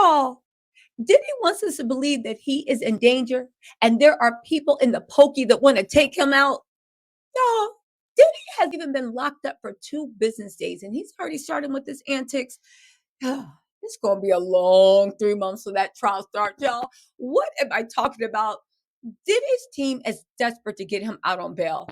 Y'all, Diddy wants us to believe that he is in danger and there are people in the pokey that want to take him out. Y'all, Diddy has even been locked up for 2 business days and he's already starting with his antics. It's going to be a long 3 months till that trial starts, y'all. What am I talking about? Diddy's team is desperate to get him out on bail.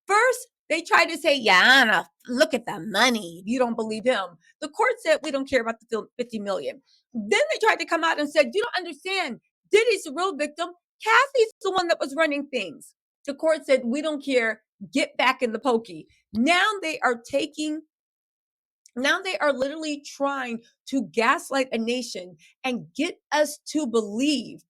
First, they tried to say, yeah, Anna, look at the money. You don't believe him. The court said we don't care about the 50 million. Then they tried to come out and said, you don't understand. Diddy's the real victim. Kathy's the one that was running things. The court said, we don't care. Get back in the pokey. Now they are literally trying to gaslight a nation and get us to believe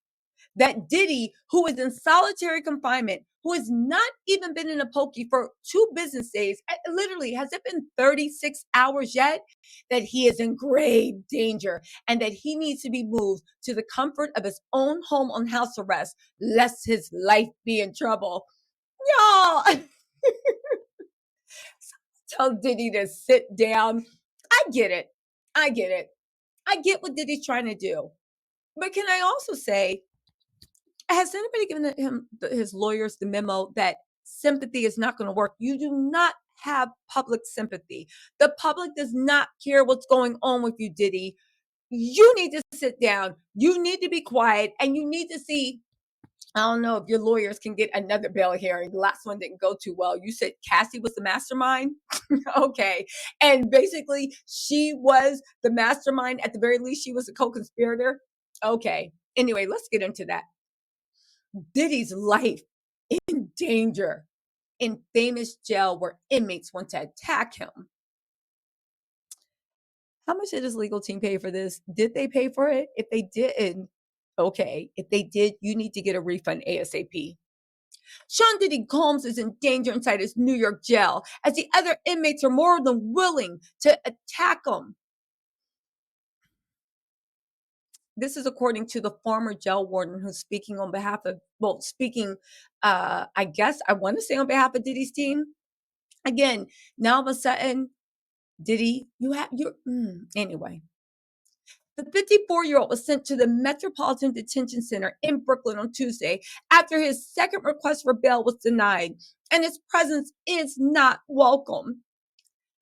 that Diddy, who is in solitary confinement, who has not even been in a pokey for 2 business days, literally, has it been 36 hours yet, that he is in grave danger and that he needs to be moved to the comfort of his own home on house arrest, lest his life be in trouble. Y'all, tell Diddy to sit down. I get it. I get it. I get what Diddy's trying to do. But can I also say, has anybody given him his lawyers the memo that sympathy is not going to work? You do not have public sympathy. The public does not care what's going on with you, Diddy. You need to sit down. You need to be quiet, and you need to see. I don't know if your lawyers can get another bail hearing. The last one didn't go too well. You said Cassie was the mastermind. Okay. And basically, she was the mastermind. At the very least, she was a co-conspirator. Okay. Anyway, let's get into that. Diddy's life in danger in famous jail where inmates want to attack him. How much did his legal team pay for this? Did they pay for it? If they didn't, okay. If they did, you need to get a refund ASAP. Sean Diddy Combs is in danger inside his New York jail as the other inmates are more than willing to attack him. This is according to the former jail warden who's speaking on behalf of, I guess, I want to say on behalf of Diddy's team. Again, now all of a sudden, Diddy, anyway. The 54-year-old was sent to the Metropolitan Detention Center in Brooklyn on Tuesday after his second request for bail was denied, and his presence is not welcome.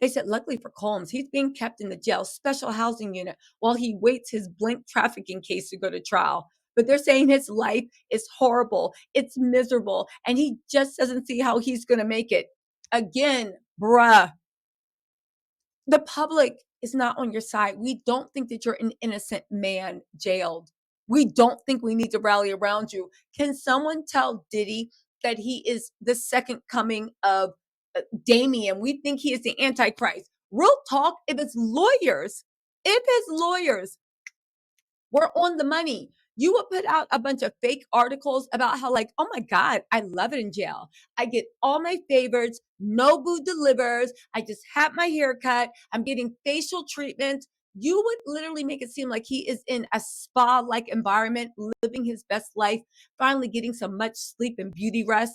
They said, luckily for Combs, he's being kept in the jail's special housing unit while he waits his blank trafficking case to go to trial. But they're saying his life is horrible, it's miserable, and he just doesn't see how he's going to make it. Again, bruh, the public is not on your side. We don't think that you're an innocent man jailed. We don't think we need to rally around you. Can someone tell Diddy that he is the second coming of Damien? We think he is the Antichrist. Real talk, if his lawyers were on the money, you would put out a bunch of fake articles about how, like, oh my God, I love it in jail. I get all my favorites. Nobu delivers. I just had my hair cut. I'm getting facial treatment. You would literally make it seem like he is in a spa-like environment, living his best life, finally getting some much sleep and beauty rest.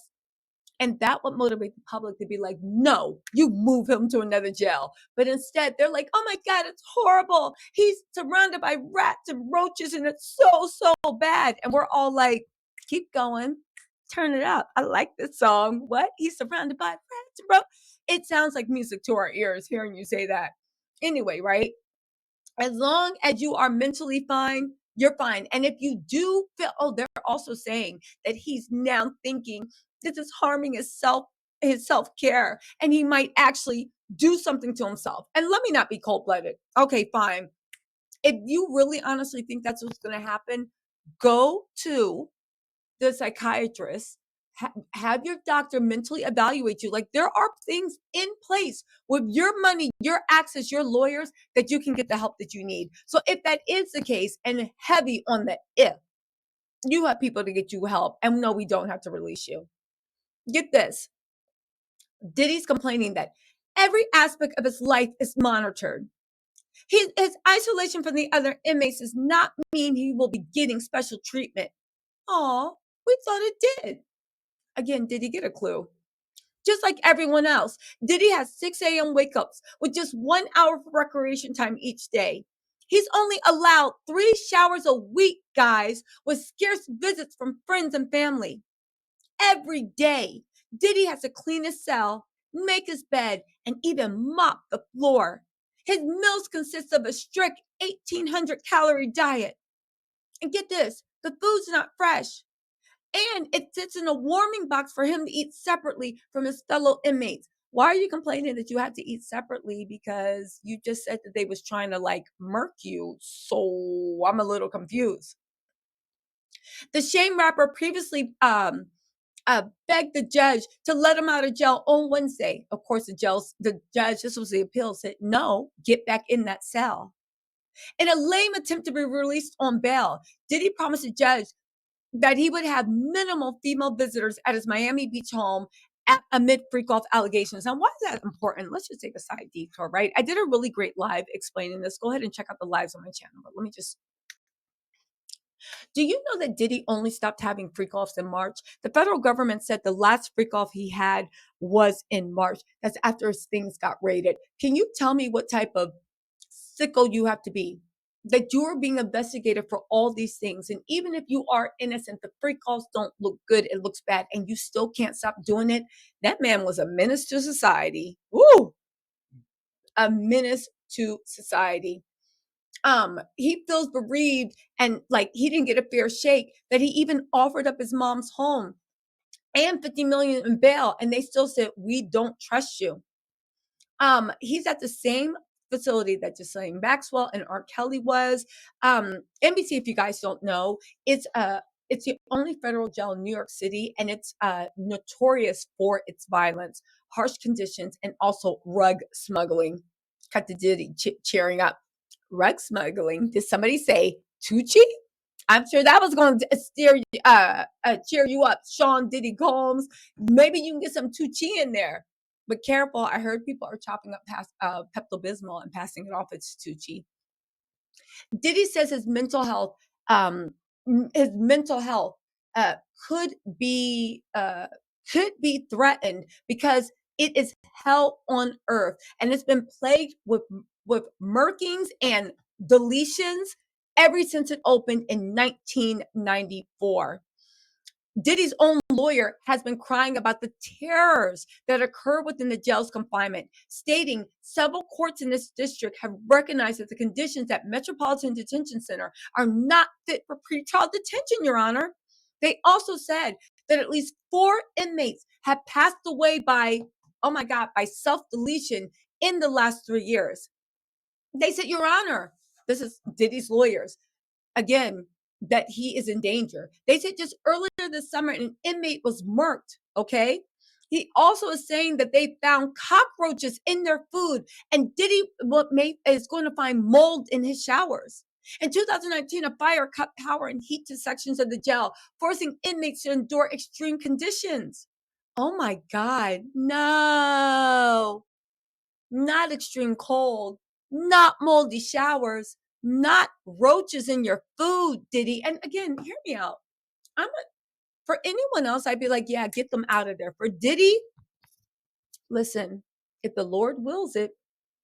And that would motivate the public to be like, no, you move him to another jail. But instead, they're like, oh my God, it's horrible. He's surrounded by rats and roaches, and it's so bad. And we're all like, keep going, turn it up. I like this song. What? He's surrounded by rats and roaches. It sounds like music to our ears hearing you say that. Anyway, right? As long as you are mentally fine, you're fine. And if you do feel, they're also saying that he's now thinking this is harming his self-care, and he might actually do something to himself. And let me not be cold-blooded. Okay, fine. If you really honestly think that's what's going to happen, go to the psychiatrist, have your doctor mentally evaluate you. Like, there are things in place with your money, your access, your lawyers, that you can get the help that you need. So if that is the case, and heavy on the if, you have people to get you help. And no, we don't have to release you. Get this. Diddy's complaining that every aspect of his life is monitored. His isolation from the other inmates does not mean he will be getting special treatment. Aw, we thought it did. Again, did he get a clue? Just like everyone else, Diddy has 6 a.m. wake ups with just 1 hour for recreation time each day. He's only allowed 3 showers a week, guys, with scarce visits from friends and family. Every day, Diddy has to clean his cell, make his bed, and even mop the floor. His meals consist of a strict 1,800-calorie diet. And get this, the food's not fresh. And it sits in a warming box for him to eat separately from his fellow inmates. Why are you complaining that you have to eat separately? Because you just said that they was trying to like murk you. So I'm a little confused. The Shame rapper previously begged the judge to let him out of jail on Wednesday. Of course, the judge, this was the appeal, said, no, get back in that cell. In a lame attempt to be released on bail, Diddy promised the judge that he would have minimal female visitors at his Miami Beach home amid freak off allegations. Now, why is that important? Let's just take a side detour, right? I did a really great live explaining this. Go ahead and check out the lives on my channel. But let me just do you know that Diddy only stopped having freak offs in March? The federal government said the last freak off he had was in March. That's after his things got raided. Can you tell me what type of sicko you have to be? That you're being investigated for all these things. And even if you are innocent, the freak offs don't look good. It looks bad. And you still can't stop doing it. That man was a menace to society. Woo! A menace to society. He feels bereaved and like he didn't get a fair shake, that he even offered up his mom's home and 50 million in bail, and they still said, we don't trust you. He's at the same facility that Ghislaine Maxwell and R. Kelly was. NBC, if you guys don't know, it's the only federal jail in New York City, and it's notorious for its violence, harsh conditions, and also rug smuggling. Cut the Diddy cheering up. Rug smuggling. Did somebody say Tucci? I'm sure that was going to cheer you up, Sean Diddy Combs. Maybe you can get some Tucci in there. But careful, I heard people are chopping up past Pepto-Bismol and passing it off as Tucci. Diddy says um, his mental health uh, could be uh, could be threatened because it is hell on earth, and it's been plagued with murkings and deletions ever since it opened in 1994. Diddy's own lawyer has been crying about the terrors that occur within the jail's confinement, stating several courts in this district have recognized that the conditions at Metropolitan Detention Center are not fit for pretrial detention, Your Honor. They also said that at least 4 inmates have passed away by, oh my God, by self-deletion in the last 3 years. They said, Your Honor, this is Diddy's lawyers, again, that he is in danger. They said just earlier this summer, an inmate was murked. Okay. He also is saying that they found cockroaches in their food, and Diddy is going to find mold in his showers. In 2019, a fire cut power and heat to sections of the jail, forcing inmates to endure extreme conditions. Oh my God. No, not extreme cold, not moldy showers, not roaches in your food, Diddy. And again, hear me out. For anyone else, I'd be like, yeah, get them out of there. For Diddy, listen, if the Lord wills it,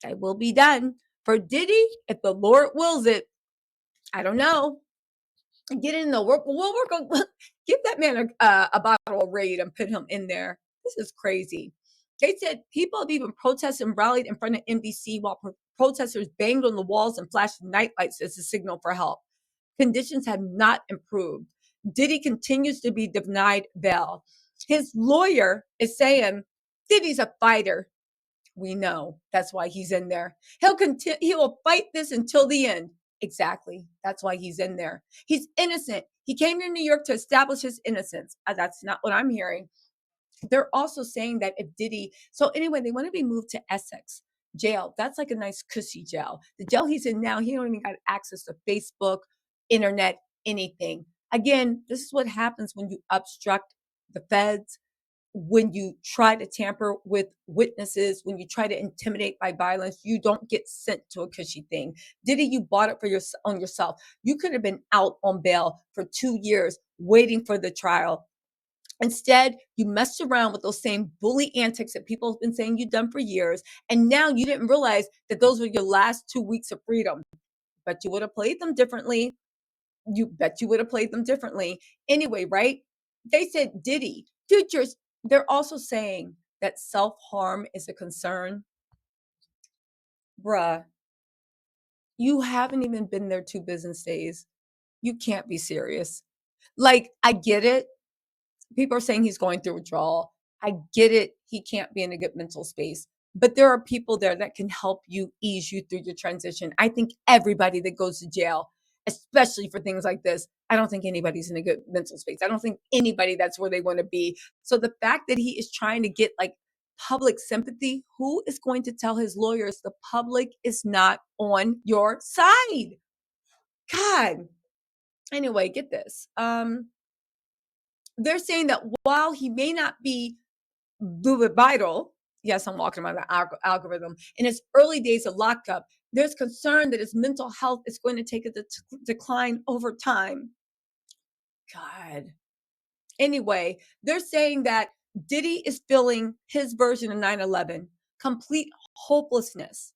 it will be done. For Diddy, if the Lord wills it, I don't know. Get in the work. We'll work on. Give that man a bottle of Raid and put him in there. This is crazy. They said people have even protested and rallied in front of NBC while protesters banged on the walls and flashed nightlights as a signal for help. Conditions have not improved. Diddy continues to be denied bail. His lawyer is saying Diddy's a fighter. We know that's why he's in there. He'll continue. He will fight this until the end. Exactly. That's why he's in there. He's innocent. He came to New York to establish his innocence. That's not what I'm hearing. They're also saying that if Diddy, so anyway, they want to be moved to Essex jail. That's like a nice cushy jail. The jail he's in now, he don't even got access to Facebook, internet, anything. Again, this is what happens when you obstruct the feds, when you try to tamper with witnesses, when you try to intimidate by violence. You don't get sent to a cushy thing. Diddy, you bought it for on yourself. You could have been out on bail for 2 years waiting for the trial. Instead, you messed around with those same bully antics that people have been saying you've done for years. And now you didn't realize that those were your last 2 weeks of freedom. Bet you would have played them differently. You bet you would have played them differently. Anyway, right? They said Diddy, Futures, they're also saying that self-harm is a concern. Bruh, you haven't even been there 2 business days. You can't be serious. Like, I get it. People are saying he's going through withdrawal. I get it. He can't be in a good mental space. But there are people there that can help you ease you through your transition. I think everybody that goes to jail, especially for things like this, I don't think anybody's in a good mental space. I don't think anybody that's where they want to be. So the fact that he is trying to get like public sympathy, who is going to tell his lawyers the public is not on your side? God. Anyway, get this. They're saying that while he may not be vital, yes, I'm walking around the algorithm, in his early days of lockup, there's concern that his mental health is going to take a decline over time. God. Anyway, they're saying that Diddy is feeling his version of 9/11, complete hopelessness.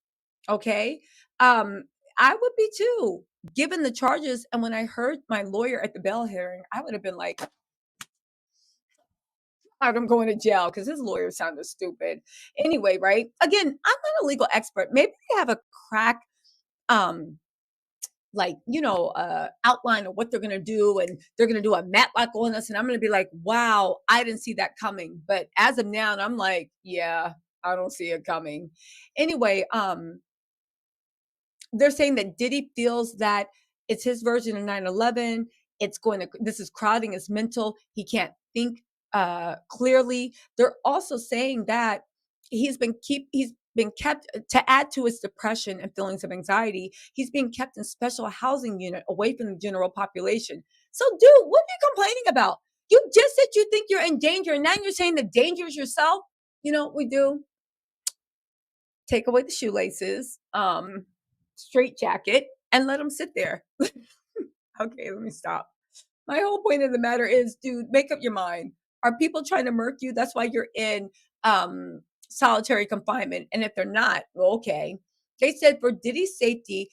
Okay. I would be too, given the charges. And when I heard my lawyer at the bail hearing, I would have been like, I'm going to jail because his lawyer sounded stupid. Anyway, right? Again, I'm not a legal expert. Maybe they have a crack, um, outline of what they're gonna do, and they're gonna do a matlock on us, and I'm gonna be like, wow, I didn't see that coming. But as of now, I'm like, yeah, I don't see it coming. Anyway, they're saying that Diddy feels that it's his version of 9/11. This is crowding his mental. He can't think clearly. They're also saying that he's been kept to add to his depression and feelings of anxiety. He's being kept in special housing unit away from the general population. So, dude, what are you complaining about? You just said you think you're in danger, and now you're saying the danger is yourself. You know what we do? Take away the shoelaces, straight jacket, and let them sit there. Okay, let me stop. My whole point of the matter is, dude, make up your mind. Are people trying to murk you? That's why you're in solitary confinement. And if they're not, well, okay. They said for Diddy's safety,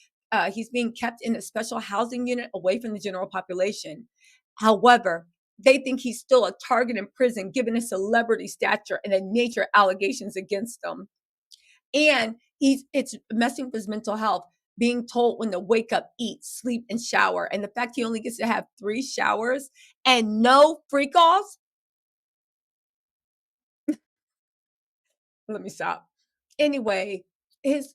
he's being kept in a special housing unit away from the general population. However, they think he's still a target in prison given his celebrity stature and the nature of allegations against him. And it's messing with his mental health, being told when to wake up, eat, sleep, and shower. And the fact he only gets to have 3 showers and no freak offs. Let me stop. Anyway, his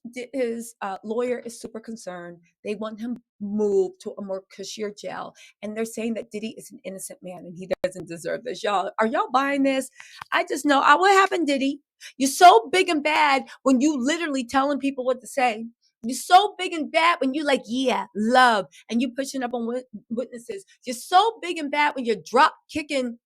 lawyer is super concerned. They want him moved to a more cushier jail, and they're saying that Diddy is an innocent man and he doesn't deserve this. Y'all, are y'all buying this? I just know what happened, Diddy. You're so big and bad when you literally telling people what to say. You're so big and bad when you like, yeah, love, and you pushing up on witnesses. You're so big and bad when you're drop kicking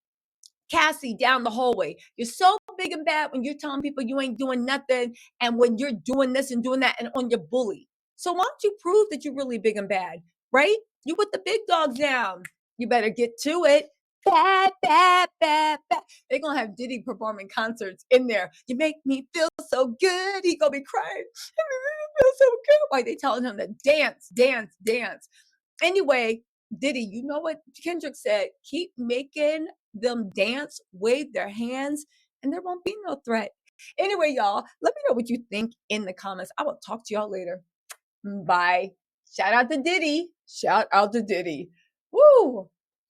Cassie down the hallway. You're so big and bad when you're telling people you ain't doing nothing, and when you're doing this and doing that and on your bully. So why don't you prove that you're really big and bad, right? You put the big dogs down. You better get to it. Bad, bad, bad, bad. They're gonna have Diddy performing concerts in there. You make me feel so good. He gonna be crying. I feel so good. Why they telling him to dance, dance, dance? Anyway, Diddy, you know what Kendrick said? Keep making them dance, wave their hands, and there won't be no threat. Anyway, y'all, let me know what you think in the comments. I will talk to y'all later. Bye. Shout out to Diddy. Shout out to Diddy. Woo!